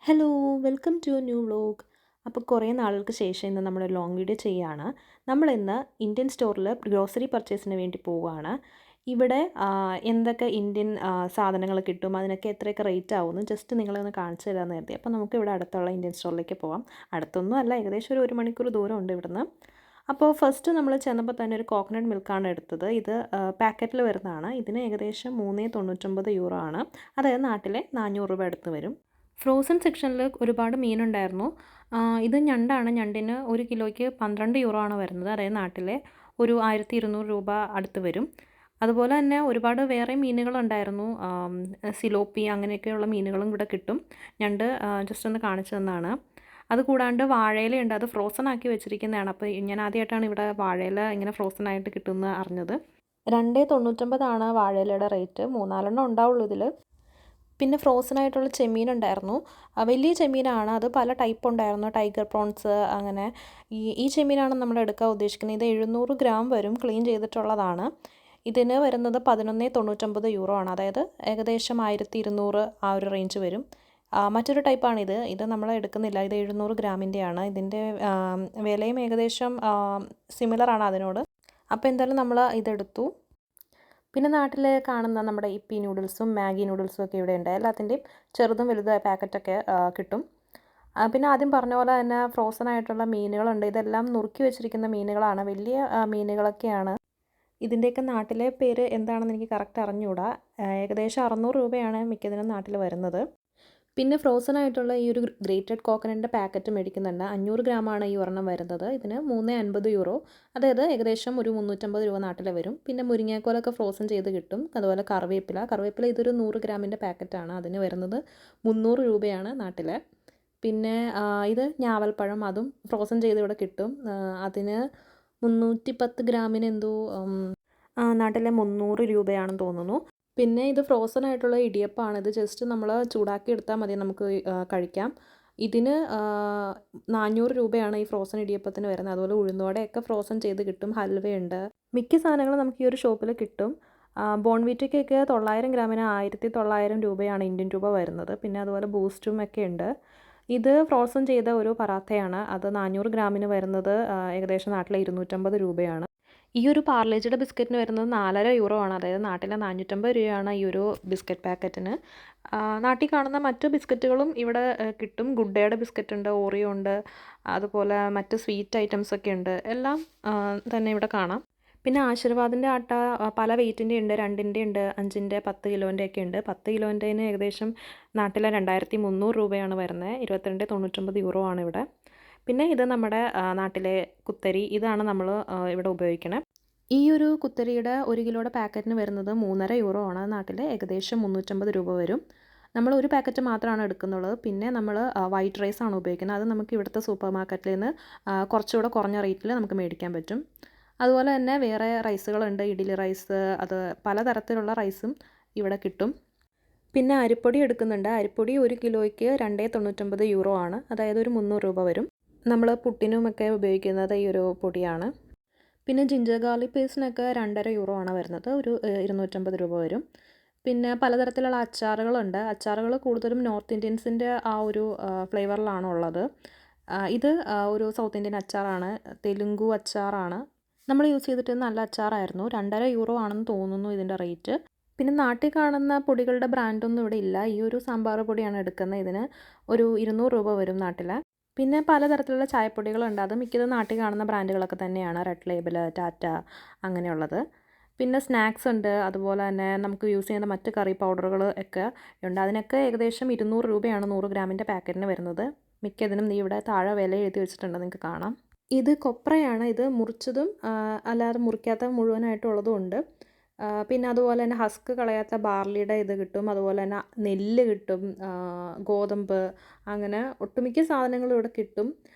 Hello welcome to new vlog. അപ്പോൾ കുറേ നാളുകൾക്ക് ശേഷം ഇന്ന് നമ്മൾ ലോങ് വീഡിയോ ചെയ്യുകയാണ്. നമ്മളിന്ന് ഇന്ത്യൻ സ്റ്റോറിൽ ഗ്രോസറി പർച്ചേസിന് വേണ്ടി പോവുകയാണ്. ഇവിടെ എന്തൊക്കെ ഇന്ത്യൻ സാധനങ്ങൾ കിട്ടും, അതിനൊക്കെ എത്രയൊക്കെ റേറ്റ് ആവുമെന്ന് ജസ്റ്റ് നിങ്ങളൊന്ന് കാണിച്ചു തരാമെന്ന് കരുതി. അപ്പോൾ നമുക്ക് ഇവിടെ അടുത്തുള്ള ഇന്ത്യൻ സ്റ്റോറിലേക്ക് പോകാം. അടുത്തൊന്നും അല്ല, ഏകദേശം ഒരു മണിക്കൂർ ദൂരമുണ്ട് ഇവിടുന്ന്. അപ്പോൾ ഫസ്റ്റ് നമ്മൾ ചെന്നപ്പോൾ തന്നെ ഒരു കോക്കനട്ട് മിൽക്കാണ് എടുത്തത്. ഇത് പാക്കറ്റിൽ വരുന്നതാണ്. ഇതിന് ഏകദേശം 3.99 യൂറോ ആണ്. അതായത് നാട്ടിലെ 400 രൂപ അടുത്ത് വരും. ഫ്രോസൺ സെക്ഷനിൽ ഒരുപാട് മീനുണ്ടായിരുന്നു. ഇത് ഞണ്ടാണ്. ഞണ്ടിന് 1 കിലോയ്ക്ക് 12 യൂറോ ആണ് വരുന്നത്. അതായത് നാട്ടിലെ ഒരു 1200 രൂപ അടുത്ത് വരും. അതുപോലെ തന്നെ ഒരുപാട് വേറെ മീനുകളുണ്ടായിരുന്നു. സിലോപ്പി അങ്ങനെയൊക്കെയുള്ള മീനുകളും ഇവിടെ കിട്ടും. ഞണ്ട് ജസ്റ്റ് ഒന്ന് കാണിച്ചു തന്നതാണ്. അതുകൂടാണ്ട് വാഴയിലയുണ്ട്. അത് ഫ്രോസൺ ആക്കി വെച്ചിരിക്കുന്നതാണ്. അപ്പോൾ ഞാൻ ആദ്യമായിട്ടാണ് ഇവിടെ വാഴയില ഇങ്ങനെ ഫ്രോസൺ ആയിട്ട് കിട്ടുമെന്ന് അറിഞ്ഞത്. 2.99 വാഴയിലയുടെ റേറ്റ്. 3-4 ഉണ്ടാവുള്ളൂ ഇതിൽ. പിന്നെ ഫ്രോസൺ ആയിട്ടുള്ള ചെമ്മീനുണ്ടായിരുന്നു. വലിയ ചെമ്മീനാണ്. അത് പല ടൈപ്പ് ഉണ്ടായിരുന്നു. ടൈഗർ പ്രോൺസ് അങ്ങനെ. ഈ ചെമ്മീനാണ് നമ്മൾ എടുക്കാൻ ഉദ്ദേശിക്കുന്നത്. ഇത് 700 ഗ്രാം വരും. ക്ലീൻ ചെയ്തിട്ടുള്ളതാണ്. ഇതിന് വരുന്നത് 11.99 യൂറോ ആണ്. അതായത് ഏകദേശം 1200 ആ ഒരു റേഞ്ച് വരും. മറ്റൊരു ടൈപ്പാണിത്. ഇത് നമ്മൾ എടുക്കുന്നില്ല. ഇത് 700 ഗ്രാമിൻ്റെയാണ്. ഇതിൻ്റെ വിലയും ഏകദേശം സിമിലറാണ് അതിനോട്. അപ്പോൾ എന്തായാലും നമ്മൾ ഇതെടുത്തു. പിന്നെ നാട്ടിൽ കാണുന്ന നമ്മുടെ ഇപ്പി നൂഡിൽസും മാഗി നൂഡിൽസും ഒക്കെ ഇവിടെ ഉണ്ട്. എല്ലാത്തിൻ്റെയും ചെറുതും വലുതായ പാക്കറ്റൊക്കെ കിട്ടും. പിന്നെ ആദ്യം പറഞ്ഞ പോലെ തന്നെ ഫ്രോസൺ ആയിട്ടുള്ള മീനുകളുണ്ട്. ഇതെല്ലാം നുറുക്കി വെച്ചിരിക്കുന്ന മീനുകളാണ്. വലിയ മീനുകളൊക്കെയാണ്. ഇതിൻ്റെയൊക്കെ നാട്ടിലെ പേര് എന്താണെന്ന് എനിക്ക് കറക്റ്റ് അറിഞ്ഞുകൂടാ. ഏകദേശം 600 രൂപയാണ് മിക്കതിനും നാട്ടിൽ വരുന്നത്. പിന്നെ ഫ്രോസൺ ആയിട്ടുള്ള ഈ ഒരു ഗ്രേറ്റഡ് കോക്കനട്ടിൻ്റെ പാക്കറ്റ് മേടിക്കുന്നുണ്ട്. 500 ഗ്രാമാണ് ഈ ഒരെണ്ണം വരുന്നത്. ഇതിന് 3.50 യൂറോ. അതായത് ഏകദേശം ഒരു 350 രൂപ നാട്ടിൽ വരും. പിന്നെ മുരിങ്ങാക്കോലൊക്കെ ഫ്രോസൺ ചെയ്ത് കിട്ടും. അതുപോലെ കറിവേപ്പില ഇതൊരു 100 ഗ്രാമിൻ്റെ പാക്കറ്റാണ്. അതിന് വരുന്നത് 300 രൂപയാണ് നാട്ടിൽ. പിന്നെ ഇത് ഞാവൽപ്പഴം, അതും ഫ്രോസൺ ചെയ്ത് ഇവിടെ കിട്ടും. അതിന് 310 ഗ്രാമിന് എന്തോ നാട്ടിലെ 300 രൂപയാണെന്ന് തോന്നുന്നു. പിന്നെ ഇത് ഫ്രോസൺ ആയിട്ടുള്ള ഇടിയപ്പമാണ്. ഇത് ജസ്റ്റ് നമ്മൾ ചൂടാക്കി എടുത്താൽ മതി, നമുക്ക് കഴിക്കാം. ഇതിന് 400 രൂപയാണ് ഈ ഫ്രോസൺ ഇടിയപ്പത്തിന് വരുന്നത്. അതുപോലെ ഉഴുന്നുവടയൊക്കെ ഫ്രോസൺ ചെയ്ത് കിട്ടും. ഹൽവയുണ്ട്. മിക്ക സാധനങ്ങളും നമുക്ക് ഈ ഒരു ഷോപ്പിൽ കിട്ടും. ബോൺവിറ്റയ്ക്കൊക്കെ 900 ഗ്രാമിന് 1900 രൂപയാണ് ഇന്ത്യൻ രൂപ വരുന്നത്. പിന്നെ അതുപോലെ ബൂസ്റ്റും ഒക്കെ ഉണ്ട്. ഇത് ഫ്രോസൺ ചെയ്ത ഒരു പറാത്തയാണ്. അത് 400 ഗ്രാമിന് വരുന്നത് ഏകദേശം നാട്ടിലെ 250 രൂപയാണ്. ഈ ഒരു പാർലേജിയുടെ ബിസ്ക്കറ്റിന് വരുന്നത് 4.5 യൂറോ ആണ്. അതായത് നാട്ടിലെ 450 രൂപയാണ് ഈ ഒരു ബിസ്ക്കറ്റ് പാക്കറ്റിന്. നാട്ടിൽ കാണുന്ന മറ്റ് ബിസ്ക്കറ്റുകളും ഇവിടെ കിട്ടും. ഗുഡ് ഡേയുടെ ബിസ്ക്കറ്റ് ഉണ്ട്, ഓറിയോ ഉണ്ട്, അതുപോലെ മറ്റ് സ്വീറ്റ് ഐറ്റംസ് ഒക്കെ ഉണ്ട്. എല്ലാം തന്നെ ഇവിടെ കാണാം. പിന്നെ ആശീർവാദിൻ്റെ ആട്ട പല വെയിറ്റിൻ്റെ ഉണ്ട്. 2ൻ്റെ ഉണ്ട്, 5ൻ്റെ, 10 കിലോൻ്റെ ഒക്കെ ഉണ്ട്. 10 കിലോൻ്റെന് ഏകദേശം നാട്ടിലെ 2300 രൂപയാണ് വരുന്നത്. 22.99 യൂറോ ആണ് ഇവിടെ. പിന്നെ ഇത് നമ്മുടെ നാട്ടിലെ കുത്തരി. ഇതാണ് നമ്മൾ ഇവിടെ ഉപയോഗിക്കണേ. ഈ ഒരു കുത്തരിയുടെ 1 കിലോയുടെ പാക്കറ്റിന് വരുന്നത് 3.5 യൂറോ ആണ്. നാട്ടിൽ ഏകദേശം 350 രൂപ വരും. നമ്മൾ ഒരു പാക്കറ്റ് മാത്രമാണ് എടുക്കുന്നുള്ളത്. പിന്നെ നമ്മൾ വൈറ്റ് റൈസ് ആണ് ഉപയോഗിക്കുന്നത്. അത് നമുക്ക് ഇവിടുത്തെ സൂപ്പർ മാർക്കറ്റിൽ നിന്ന് കുറച്ചുകൂടെ കുറഞ്ഞ റേറ്റിൽ നമുക്ക് മേടിക്കാൻ പറ്റും. അതുപോലെ തന്നെ വേറെ റൈസുകളുണ്ട്. ഇഡ്ഡലി റൈസ്, അത് പലതരത്തിലുള്ള റൈസും ഇവിടെ കിട്ടും. പിന്നെ അരിപ്പൊടി എടുക്കുന്നുണ്ട്. അരിപ്പൊടി 1 കിലോയ്ക്ക് 2.99 യൂറോ ആണ്. അതായത് ഒരു 300 രൂപ വരും. നമ്മൾ പുട്ടിനുമൊക്കെ ഉപയോഗിക്കുന്നത് ഈ ഒരു പൊടിയാണ്. പിന്നെ ജിഞ്ചർ ഗാർലിക് പേസ്റ്റിനൊക്കെ 2.5 യൂറോ ആണ് വരുന്നത്. ഒരു 250 രൂപ വരും. പിന്നെ പലതരത്തിലുള്ള അച്ചാറുകളുണ്ട്. അച്ചാറുകൾ കൂടുതലും നോർത്ത് ഇന്ത്യൻസിൻ്റെ ആ ഒരു ഫ്ലേവറിലാണ് ഉള്ളത്. ഇത് ഒരു സൗത്ത് ഇന്ത്യൻ അച്ചാറാണ്. തെലുങ്കു അച്ചാറാണ്. നമ്മൾ യൂസ് ചെയ്തിട്ട് നല്ല അച്ചാറായിരുന്നു. 2.5 യൂറോ ആണെന്ന് തോന്നുന്നു ഇതിൻ്റെ റേറ്റ്. പിന്നെ നാട്ടിൽ കാണുന്ന പൊടികളുടെ ബ്രാൻഡൊന്നും ഇവിടെ ഇല്ല. ഈ ഒരു സാമ്പാർ പൊടിയാണ് എടുക്കുന്നത്. ഇതിന് ഒരു 200 രൂപ വരും നാട്ടിൽ. പിന്നെ പലതരത്തിലുള്ള ചായപ്പൊടികളുണ്ട്. അത് മിക്കതും നാട്ടിൽ കാണുന്ന ബ്രാൻഡുകളൊക്കെ തന്നെയാണ്. റെഡ് ലേബൽ, ടാറ്റ അങ്ങനെയുള്ളത്. പിന്നെ സ്നാക്സ് ഉണ്ട്. അതുപോലെ തന്നെ നമുക്ക് യൂസ് ചെയ്യുന്ന മറ്റ് കറി പൗഡറുകൾ ഒക്കെ ഉണ്ട്. അതിനൊക്കെ ഏകദേശം 200 രൂപയാണ് 100 ഗ്രാമിൻ്റെ പാക്കറ്റിന് വരുന്നത്. മിക്കതിനും ഇവിടെ താഴെ വില എഴുതി വെച്ചിട്ടുണ്ട്, നിങ്ങൾക്ക് കാണാം. ഇത് കൊപ്രയാണ്. ഇത് മുറിച്ചതും അല്ലാതെ മുറിക്കാത്ത മുഴുവനായിട്ടുള്ളതും ഉണ്ട്. പിന്നെ അതുപോലെ തന്നെ ഹസ്ക് കളയാത്ത ബാർലിയുടെ ഇത് കിട്ടും. അതുപോലെ തന്നെ നെല്ല് കിട്ടും, ഗോതമ്പ്, അങ്ങനെ ഒട്ടുമിക്ക സാധനങ്ങളും ഇവിടെ കിട്ടും.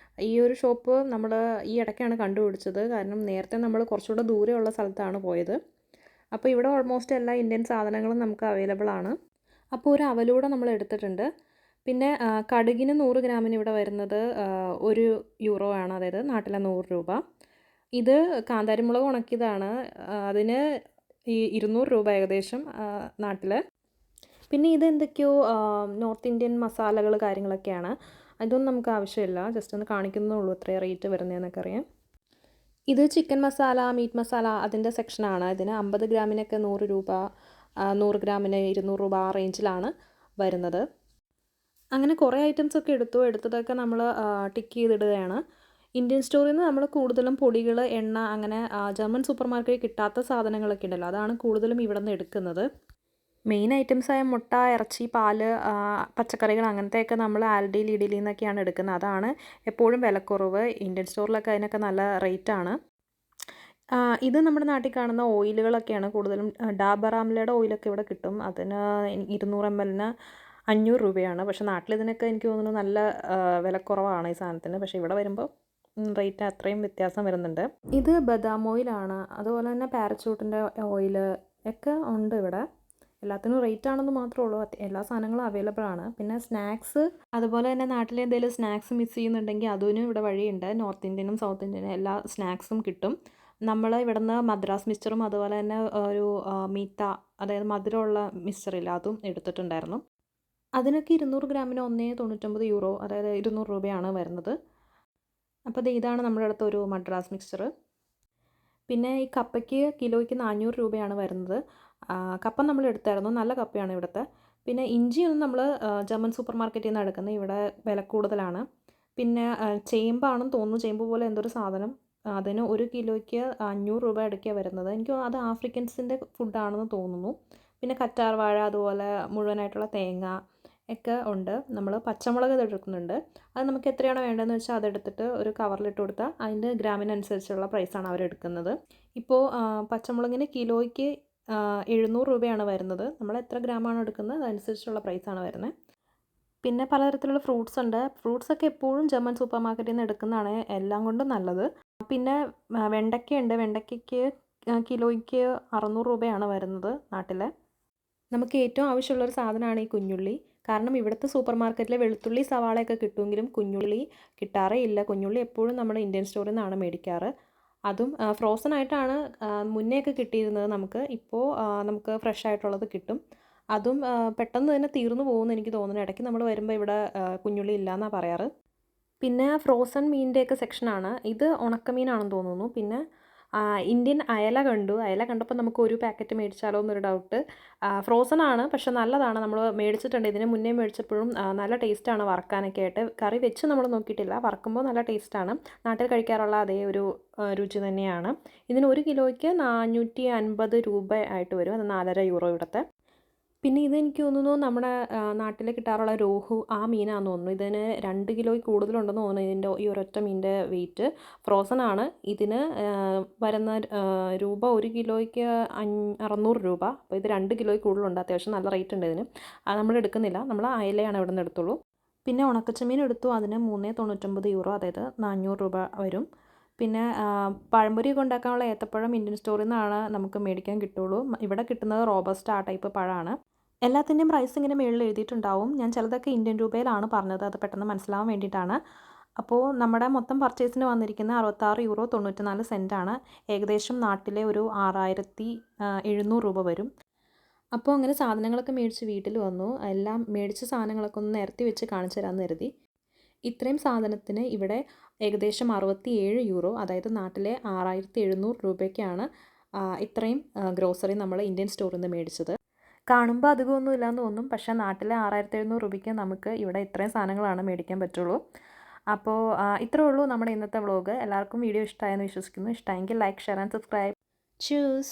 ഈ ഒരു ഷോപ്പ് നമ്മൾ ഈ ഇടയ്ക്കാണ് കണ്ടുപിടിച്ചത്. കാരണം നേരത്തെ നമ്മൾ കുറച്ചുകൂടെ ദൂരെയുള്ള സ്ഥലത്താണ് പോയത്. അപ്പോൾ ഇവിടെ ഓൾമോസ്റ്റ് എല്ലാ ഇന്ത്യൻ സാധനങ്ങളും നമുക്ക് അവൈലബിൾ ആണ്. അപ്പോൾ ഒരു അവലൂടെ നമ്മൾ എടുത്തിട്ടുണ്ട്. പിന്നെ കടുകിന് 100 ഗ്രാമിന് ഇവിടെ വരുന്നത് 1 യൂറോ ആണ്. അതായത് നാട്ടിലെ 100 രൂപ. ഇത് കാന്താരിമുളക് ഉണക്കിയതാണ്. അതിന് ഈ 200 രൂപ ഏകദേശം നാട്ടിൽ. പിന്നെ ഇതെന്തൊക്കെയോ നോർത്ത് ഇന്ത്യൻ മസാലകൾ കാര്യങ്ങളൊക്കെയാണ്. ഇതൊന്നും നമുക്ക് ആവശ്യമില്ല, ജസ്റ്റ് ഒന്ന് കാണിക്കുന്നേ ഉള്ളൂ എത്രയാണ് റേറ്റ് വരുന്നതെന്നൊക്കെ അറിയാം. ഇത് ചിക്കൻ മസാല, മീറ്റ് മസാല അതിൻ്റെ സെക്ഷനാണ്. ഇതിന് 50 ഗ്രാമിനൊക്കെ 100 രൂപ, 100 ഗ്രാമിന് 200 രൂപ ആ റേഞ്ചിലാണ് വരുന്നത്. അങ്ങനെ കുറേ ഐറ്റംസൊക്കെ എടുത്തതൊക്കെ നമ്മൾ ടിക്ക് ചെയ്തിടുകയാണ്. ഇന്ത്യൻ സ്റ്റോറിൽ നിന്ന് നമ്മൾ കൂടുതലും പൊടികൾ, എണ്ണ, അങ്ങനെ ജർമ്മൻ സൂപ്പർ മാർക്കറ്റിൽ കിട്ടാത്ത സാധനങ്ങളൊക്കെ ഉണ്ടല്ലോ, അതാണ് കൂടുതലും ഇവിടെ നിന്ന് എടുക്കുന്നത്. മെയിൻ ഐറ്റംസായ മുട്ട, ഇറച്ചി, പാല്, പച്ചക്കറികൾ അങ്ങനത്തെയൊക്കെ നമ്മൾ ആൽഡി, ലിഡിലിൽ നിന്നൊക്കെയാണ് എടുക്കുന്നത്. അതാണ് എപ്പോഴും വിലക്കുറവ്. ഇന്ത്യൻ സ്റ്റോറിലൊക്കെ അതിനൊക്കെ നല്ല റേറ്റാണ്. ഇത് നമ്മുടെ നാട്ടിൽ കാണുന്ന ഓയിലുകളൊക്കെയാണ് കൂടുതലും. ഡാബർ ആംലയുടെ ഓയിലൊക്കെ ഇവിടെ കിട്ടും. അതിന് 200 ml 500 രൂപയാണ്. പക്ഷേ നാട്ടിലിതിനൊക്കെ എനിക്ക് തോന്നുന്നു നല്ല വിലക്കുറവാണ് ഈ സാധനത്തിന്. പക്ഷേ ഇവിടെ വരുമ്പോൾ റേറ്റ് അത്രയും വ്യത്യാസം വരുന്നുണ്ട്. ഇത് ബദാം ഓയിലാണ്. അതുപോലെ തന്നെ പാരച്യൂട്ടിൻ്റെ ഓയിൽ ഒക്കെ ഉണ്ട് ഇവിടെ. എല്ലാത്തിനും റേറ്റ് ആണെന്ന് മാത്രമേ ഉള്ളൂ. എല്ലാ സാധനങ്ങളും അവൈലബിൾ ആണ്. പിന്നെ സ്നാക്സ്, അതുപോലെ തന്നെ നാട്ടിൽ എന്തെങ്കിലും സ്നാക്സ് മിസ് ചെയ്യുന്നുണ്ടെങ്കിൽ അതിനും ഇവിടെ വഴിയുണ്ട്. നോർത്ത് ഇന്ത്യനും സൗത്ത് ഇന്ത്യനും എല്ലാ സ്നാക്സും കിട്ടും. നമ്മൾ ഇവിടുന്ന് മദ്രാസ് മിക്സ്ചറും അതുപോലെ തന്നെ ഒരു മീത്ത, അതായത് മധുരമുള്ള മിക്സ്ചറില്ല, അതും എടുത്തിട്ടുണ്ടായിരുന്നു. അതിനൊക്കെ 200 ഗ്രാമിന് 1.99 യൂറോ, അതായത് 200 രൂപയാണ് വരുന്നത്. അപ്പോൾ ഇതാണ് നമ്മുടെ അടുത്ത് ഒരു മദ്രാസ് മിക്സ്ചർ. പിന്നെ ഈ കപ്പയ്ക്ക് കിലോയ്ക്ക് 400 രൂപയാണ് വരുന്നത്. കപ്പ നമ്മൾ എടുത്തായിരുന്നു, നല്ല കപ്പയാണ് ഇവിടുത്തെ. പിന്നെ ഇഞ്ചിയൊന്നും നമ്മൾ ജർമ്മൻ സൂപ്പർ മാർക്കറ്റിൽ നിന്ന് എടുക്കുന്നത്, ഇവിടെ വില കൂടുതലാണ്. പിന്നെ ചേമ്പാണെന്ന് തോന്നുന്നു, ചേമ്പ് പോലെ എന്തൊരു സാധനം, അതിന് 1 കിലോയ്ക്ക് 500 രൂപ ഇടയ്ക്കാണ് വരുന്നത്. എനിക്ക് അത് ആഫ്രിക്കൻസിൻ്റെ ഫുഡാണെന്ന് തോന്നുന്നു. പിന്നെ കറ്റാർ വാഴ, അതുപോലെ മുഴുവനായിട്ടുള്ള തേങ്ങ ഒക്കെ ഉണ്ട്. നമ്മൾ പച്ചമുളക് എടുക്കുന്നുണ്ട്. അത് നമുക്ക് എത്രയാണോ വേണ്ടതെന്ന് വെച്ചാൽ അതെടുത്തിട്ട് ഒരു കവറിലിട്ട് കൊടുത്താൽ അതിൻ്റെ ഗ്രാമിനനുസരിച്ചുള്ള പ്രൈസാണ് അവരെടുക്കുന്നത്. ഇപ്പോൾ പച്ചമുളകിന് കിലോയ്ക്ക് 700 രൂപയാണ് വരുന്നത്. നമ്മൾ എത്ര ഗ്രാമാണോ എടുക്കുന്നത് അതനുസരിച്ചുള്ള പ്രൈസാണ് വരുന്നത്. പിന്നെ പലതരത്തിലുള്ള ഫ്രൂട്ട്സ് ഉണ്ട്. ഫ്രൂട്ട്സൊക്കെ എപ്പോഴും ജർമ്മൻ സൂപ്പർ മാർക്കറ്റിൽ നിന്ന് എടുക്കുന്നതാണ് എല്ലാം കൊണ്ടും നല്ലത്. പിന്നെ വെണ്ടയ്ക്കയുണ്ട്. വെണ്ടയ്ക്കയ്ക്ക് കിലോയ്ക്ക് 600 രൂപയാണ് വരുന്നത് നാട്ടിൽ. നമുക്ക് ഏറ്റവും ആവശ്യമുള്ളൊരു സാധനമാണ് ഈ കുഞ്ഞുള്ളി. കാരണം ഇവിടുത്തെ സൂപ്പർ മാർക്കറ്റിലെ വെളുത്തുള്ളി, സവാളയൊക്കെ കിട്ടുമെങ്കിലും കുഞ്ഞുള്ളി കിട്ടാറേ ഇല്ല. കുഞ്ഞുള്ളി എപ്പോഴും നമ്മൾ ഇന്ത്യൻ സ്റ്റോറിൽ നിന്നാണ് മേടിക്കാറ്. അതും ഫ്രോസൺ ആയിട്ടാണ് മുന്നേയൊക്കെ കിട്ടിയിരുന്നത് നമുക്ക്. ഇപ്പോൾ നമുക്ക് ഫ്രഷ് ആയിട്ടുള്ളത് കിട്ടും. അതും പെട്ടെന്ന് തന്നെ തീർന്നു പോകുമെന്ന് എനിക്ക് തോന്നുന്നു. ഇടയ്ക്ക് നമ്മൾ വരുമ്പോൾ ഇവിടെ കുഞ്ഞുള്ളി ഇല്ലയെന്നാണ് പറയാറ്. പിന്നെ ഫ്രോസൺ മീനിൻ്റെയൊക്കെ സെക്ഷനാണ്. ഇത് ഉണക്കമീനാണെന്ന് തോന്നുന്നു. പിന്നെ ഇന്ത്യൻ അയല കണ്ടു. അയല കണ്ടപ്പോൾ നമുക്ക് ഒരു പാക്കറ്റ് മേടിച്ചാലോ എന്നൊരു ഡൗട്ട്. ഫ്രോസൺ ആണ്, പക്ഷെ നല്ലതാണ്. നമ്മൾ മേടിച്ചിട്ടുണ്ട്, ഇതിന് മുന്നേ മേടിച്ചപ്പോഴും നല്ല ടേസ്റ്റാണ് വറക്കാനൊക്കെ ആയിട്ട്. കറി വെച്ച് നമ്മൾ നോക്കിയിട്ടില്ല, വറക്കുമ്പോൾ നല്ല ടേസ്റ്റാണ്. നാട്ടിൽ കഴിക്കാറുള്ള അതേ ഒരു രുചി തന്നെയാണ്. ഇതിന് 1 കിലോയ്ക്ക് 450 രൂപ ആയിട്ട് വരും. അത് 4.5 യൂറോ ഇവിടുത്തെ. പിന്നെ ഇതെനിക്ക് തോന്നുന്നു നമ്മുടെ നാട്ടിൽ കിട്ടാറുള്ള രോഹു, ആ മീനാണെന്ന് തോന്നുന്നു. ഇതിന് 2 കിലോയിൽ കൂടുതലുണ്ടെന്ന് തോന്നുന്നു ഇതിൻ്റെ ഈ ഒരൊറ്റ മീനിൻ്റെ വെയിറ്റ്. ഫ്രോസൺ ആണ്. ഇതിന് വരുന്ന രൂപ 1 കിലോയ്ക്ക് 600 രൂപ. അപ്പോൾ ഇത് 2 കിലോയിൽ കൂടുതലുണ്ട്. അത്യാവശ്യം നല്ല റേറ്റ് ഉണ്ട് ഇതിന്. അത് നമ്മൾ എടുക്കുന്നില്ല, നമ്മൾ അയലയാണ് ഇവിടെ നിന്ന് എടുത്തുള്ളൂ. പിന്നെ ഉണക്കച്ചമീൻ എടുത്തു, അതിന് 3.99 യൂറോ, അതായത് 400 രൂപ വരും. പിന്നെ പഴംപൊരിയൊക്കെ ഉണ്ടാക്കാനുള്ള ഏത്തപ്പഴം ഇന്ത്യൻ സ്റ്റോറിൽ നിന്നാണ് നമുക്ക് മേടിക്കാൻ കിട്ടുള്ളൂ. ഇവിടെ കിട്ടുന്നത് റോബസ്റ്റ, ആ ടൈപ്പ് പഴമാണ്. എല്ലാത്തിൻ്റെയും പ്രൈസ് ഇങ്ങനെ മുകളിൽ എഴുതിയിട്ടുണ്ടാവും. ഞാൻ ചിലതൊക്കെ ഇന്ത്യൻ രൂപയിലാണ് പറഞ്ഞത്, അത് പെട്ടെന്ന് മനസ്സിലാവാൻ വേണ്ടിയിട്ടാണ്. അപ്പോൾ നമ്മുടെ മൊത്തം പർച്ചേസിന് വന്നിരിക്കുന്ന 66 യൂറോ 94 സെൻറ്റാണ്. ഏകദേശം നാട്ടിലെ ഒരു 6700 രൂപ വരും. അപ്പോൾ അങ്ങനെ സാധനങ്ങളൊക്കെ മേടിച്ച് വീട്ടിൽ വന്നു. എല്ലാം മേടിച്ച സാധനങ്ങളൊക്കെ ഒന്ന് നിരത്തി വെച്ച് കാണിച്ചു തരാമെന്ന് കരുതി. ഇത്രയും സാധനത്തിന് ഇവിടെ ഏകദേശം 67 യൂറോ, അതായത് നാട്ടിലെ 6700 രൂപയ്ക്കാണ് ഇത്രയും ഗ്രോസറി നമ്മൾ ഇന്ത്യൻ സ്റ്റോറിൽ നിന്ന് മേടിച്ചത്. കാണുമ്പോൾ അധികമൊന്നും ഇല്ലയെന്ന് തോന്നും, പക്ഷേ നാട്ടിലെ 6700 രൂപയ്ക്ക് നമുക്ക് ഇവിടെ ഇത്രയും സാധനങ്ങളാണ് മേടിക്കാൻ പറ്റുള്ളൂ. അപ്പോൾ ഇത്രയേ ഉള്ളൂ നമ്മുടെ ഇന്നത്തെ വ്ളോഗ്. എല്ലാവർക്കും വീഡിയോ ഇഷ്ടമായെന്ന് വിശ്വസിക്കുന്നു. ഇഷ്ടമായെങ്കിൽ like, share and subscribe. Choose.